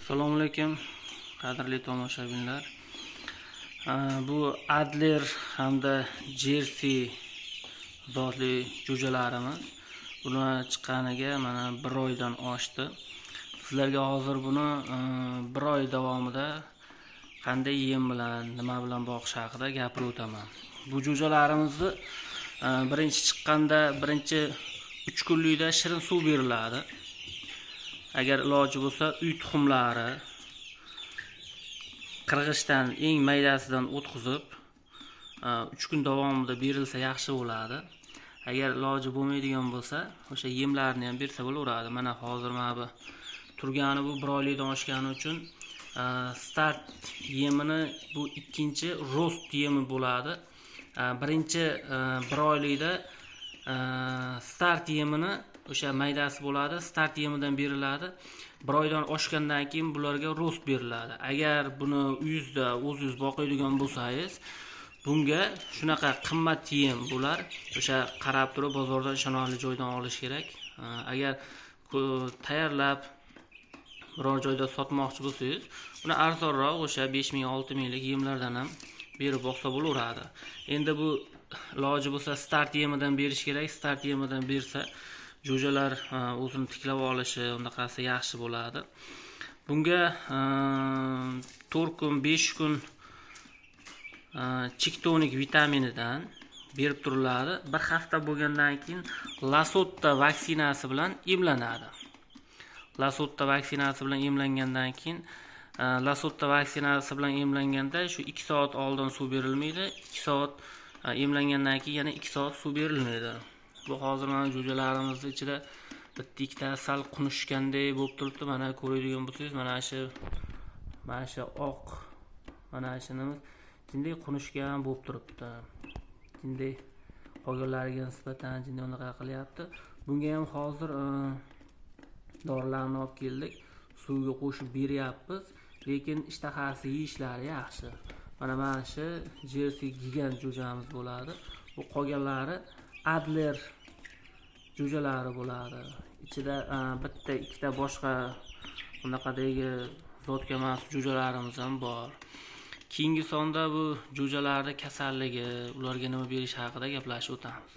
Assalomu alaykum, qadrli tomoshabinlar. Bu Adler hamda Jersey zotli jo'jalarimiz. Buni chiqqaniga mana 1 oydan oshdi. Sizlarga hozir buni 1 oy davomida qanday yem bilan, nima bilan boqish haqida gapirib o'taman. Bu jo'jalarimizni birinchi chiqqanda birinchi 3 kunlikda shirin suv beriladi. Agar iloji bo'lsa uy tuxumlari qirg'ichdan eng maydasidan o'tkazib 3 kun davomida berilsa yaxshi bo'ladi. Agar iloji bo'lmaydigan bo'lsa, o'sha yemlarni ham bersa bo'laveradi. Mana hozir mana bu turgani bu 1 oylikdan oshgani uchun start yemini bu ikkinchi rost yemi bo'ladi. Birinchi 1 oylikda start yemini o'sha maydasi bo'ladi, start yemidan beriladi. 1 oydan oshgandan keyin bularga rost beriladi. Agar buni uyingizda o'zingiz boqadigan bo'lsangiz, bunga shunaqa qimmat yem bo'lar. O'sha qarab turib bozordan ishonarli joydan olish kerak. Agar tayyorlab biror joyda sotmoqchi bo'lsangiz, buni arzonroq o'sha 5000-6000 lik yemlardan ham berib boqsa bo'laveradi. Endi bu iloji bo'lsa start yemidan berish kerak. Start yemidan bersa jo'jalar o'zini tiklab olishi, undaqasi yaxshi bo'ladi. Bunga 4 kun, 5 kun chiktonik vitaminidan berib turiladi. 1 hafta bo'lgandan keyin Lasotta vaksinasi bilan emlanadi. Lasotta vaksinasi bilan emlangandan keyin Lasotta vaksinasi bilan emlanganda shu 2 soat oldin suv berilmaydi. 2 soat emlangandan keyin yana 2 soat suv berilmaydi. Bu hozir mana jo'jalarimiz ichida bitta sal qunishganday bo'lib turibdi. Mana ko'radigan bo'lsangiz, mana shu oq, mana shunimiz jinday qunishgan bo'lib turibdi. Jinday qolganlariga nisbatan jinday unaqa qilyapti. Bunga ham hozir dorilarni olib keldik. Suvga qo'shib beryapmiz, lekin ishtahasi yeyishlari yaxshi. Mana shu Jersey gigant jo'jamiz bo'ladi. Bu qolganlari Adler jo'jalari bo'ladi. Ichida bitta ikkita boshqa bunaqadagi zotga mansub jo'jalarimiz ham bor. Keyingi sonda bu jo'jalarning kasalligi, ularga nima berish haqida gaplashib o'tamiz.